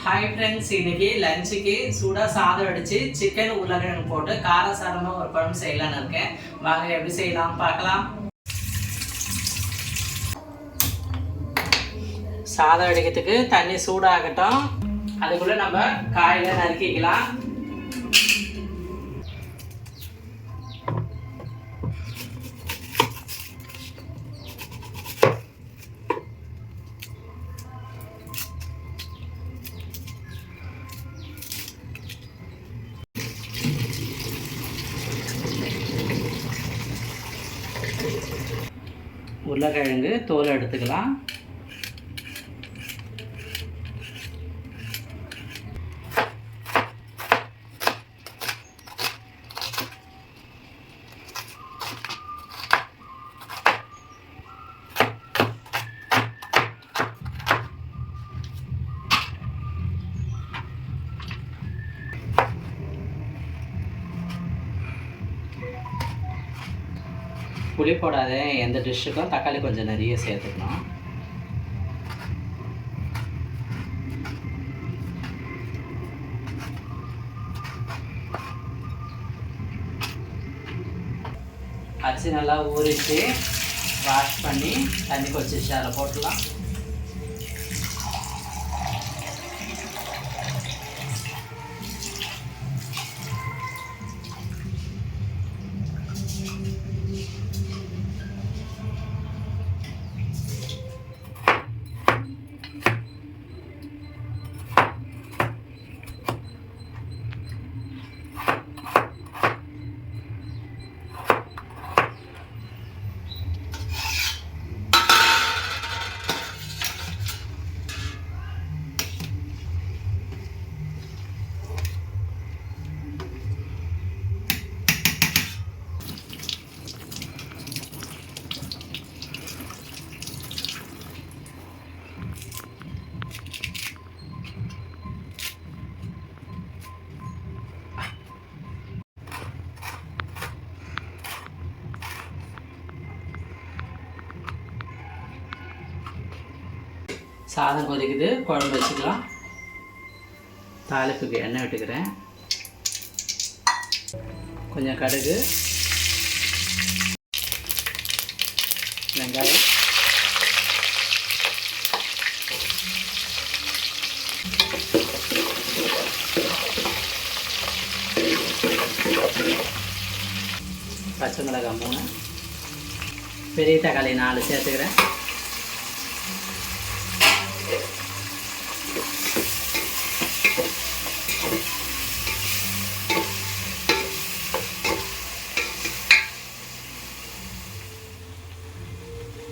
Hi friends, இன்னைக்கு லஞ்சுக்கு சூடாக சாதம் அடித்து சிக்கன் உருளைக்கிழங்கு போட்டு காரசாரமாக ஒரு குழம்பு செய்யலான்னு இருக்கேன். வாங்க எப்படி செய்யலாம் பார்க்கலாம். சாதம் அடிக்கிறதுக்கு தண்ணி சூடாகட்டும். அதுக்குள்ளே நம்ம காயில நறுக்கிக்கலாம். உருளைக்கிழங்கு தோல் எடுத்துக்கலாம். புளி போடாத எந்த டிஷ்ஷுக்கும் தக்காளி கொஞ்சம் நிறைய சேர்த்துக்கணும். அரிசி நல்லா ஊறிச்சு வாஷ் பண்ணி தண்ணி கொதிச்சு அதில் போட்டுடலாம். சாதம் கொதிக்குது, குழம்பு வச்சுக்கலாம். தாளிப்புக்கு எண்ணெய் விட்டுக்கிறேன். கொஞ்சம் கடுகு, வெங்காயம், பச்சை மிளகாய் 3, பெரிய தக்காளி 4 சேர்த்துக்கிறேன்.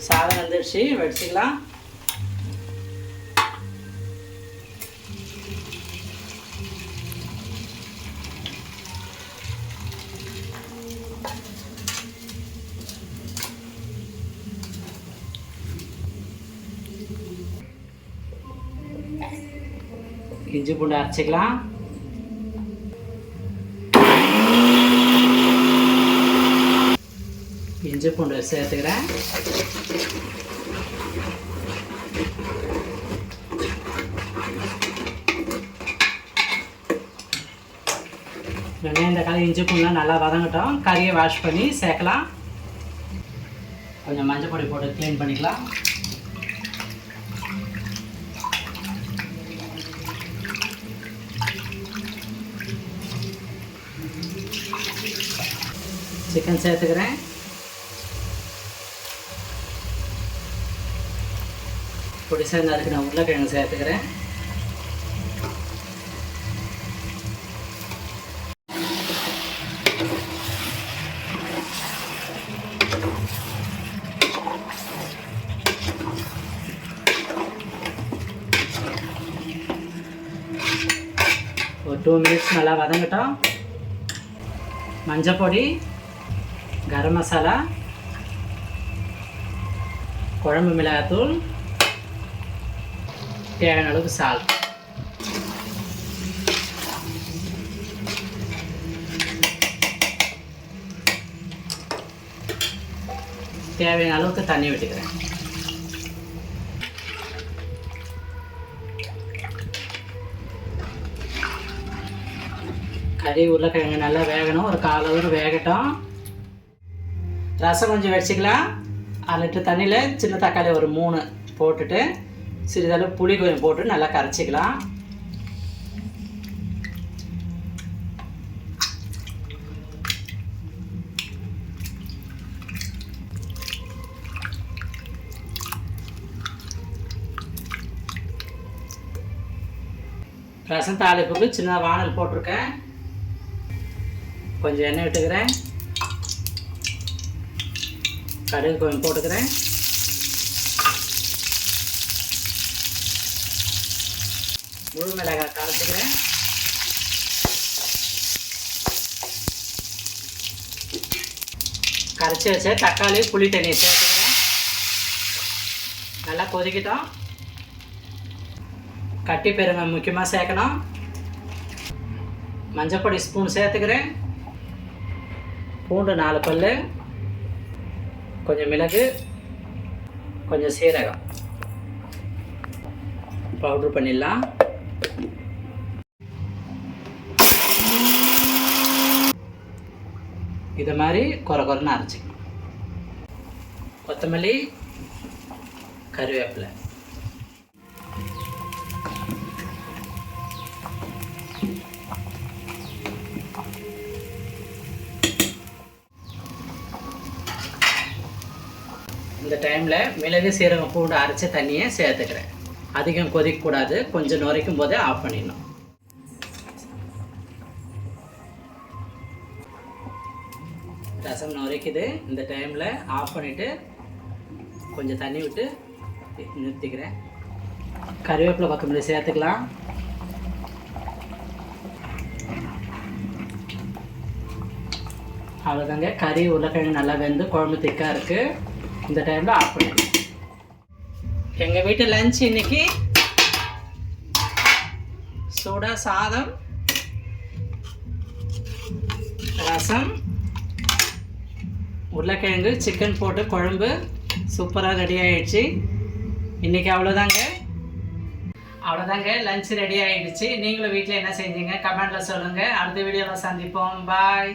சாதம் வந்துடுச்சு, வடிச்சுக்கலாம். இஞ்சி பூண்டு அரைச்சிக்கலாம். இஞ்சி பூண்டு சேர்த்துக்கிறேன். வெங்காயம் தக்காளி இஞ்சி பூண்டுலாம் நல்லா வதங்கட்டும். கறியை வாஷ் பண்ணி சேர்க்கலாம். கொஞ்சம் மஞ்சள் பொடி போட்டு க்ளீன் பண்ணிக்கலாம். சிக்கன் சேர்த்துக்கிறேன். பொடி சேர்ந்து அதுக்கு நான் உருளைக்கிழங்கு சேர்த்துக்கிறேன். ஒரு 2 மினிட்ஸ் நல்லா வதங்கட்டும். மஞ்சள் பொடி, கரம் மசாலா, குழம்பு மிளகாத்தூள், தேவையான அளவுக்கு சால்ட். தேவையான அளவுக்கு தண்ணி விட்டுக்கிறேன். கறி உருளைக்கிழங்கு நல்லா வேகணும், ஒரு 1/4 hour வேகட்டும். ரசம் கொஞ்சம் வச்சுக்கலாம். 1 லிட்டர் தண்ணியில் சின்ன தக்காளி ஒரு 3 போட்டுட்டு சிறிதளவு புளி கொஞ்சம் போட்டு நல்லா கரைச்சிக்கலாம். ரசம் தாளிப்புக்கு சின்ன வானல் போட்டிருக்கேன். கொஞ்சம் எண்ணெய் விட்டுக்கிறேன். கடுகு கொஞ்சம் போட்டுக்கிறேன். முழு மிளகாய் தாளிச்சுக்கிறேன். கரைச்சி வச்ச தக்காளி புளி தண்ணியை சேர்த்துக்கிறேன். நல்லா கொதிக்கிட்டோம். கட்டி பெருங்காயம் முக்கியமாக சேர்க்கணும். மஞ்சப்பொடி ஸ்பூன் சேர்த்துக்கிறேன். பூண்டு 4 பல், கொஞ்சம் மிளகு, கொஞ்சம் சீரகம் பவுட்ரு பண்ணிடலாம். இது மாதிரி கொரன்னு அரைச்சிக்கணும். கொத்தமல்லி, கருவேப்பிலை. இந்த டைமில் மிளகு சீரகம் பூண்டு அரைச்ச தண்ணியை சேர்த்துக்கிறேன். அதிகம் கொதிக்கக்கூடாது, கொஞ்சம் நுரைக்கும் போதே ஆஃப் பண்ணிடணும். ரசம் நுரைக்குது. இந்த டைமில் ஆஃப் பண்ணிவிட்டு கொஞ்சம் தண்ணி விட்டு நிறுத்திக்கிறேன். கருவேப்பிலை கொத்தமல்லி சேர்த்துக்கலாம். அவ்வளோதாங்க, கறி உருளைக்கிழங்கு நல்லா வெந்து குழம்பு திக்காக இருக்குது. இந்த டைமில் ஆஃப் பண்ணிடணும். எங்கள் வீட்டு லஞ்ச் இன்னைக்கு சூடாக சாதம், ரசம், உருளைக்கிழங்கு, சிக்கன் போட்டு குழம்பு சூப்பராக ரெடி ஆகிடுச்சு. இன்றைக்கி அவ்வளோதாங்க லஞ்ச் ரெடி ஆகிடுச்சு. நீங்களும் வீட்டில் என்ன செஞ்சீங்க கமெண்டில் சொல்லுங்கள். அடுத்த வீடியோவில் சந்திப்போம். பாய்.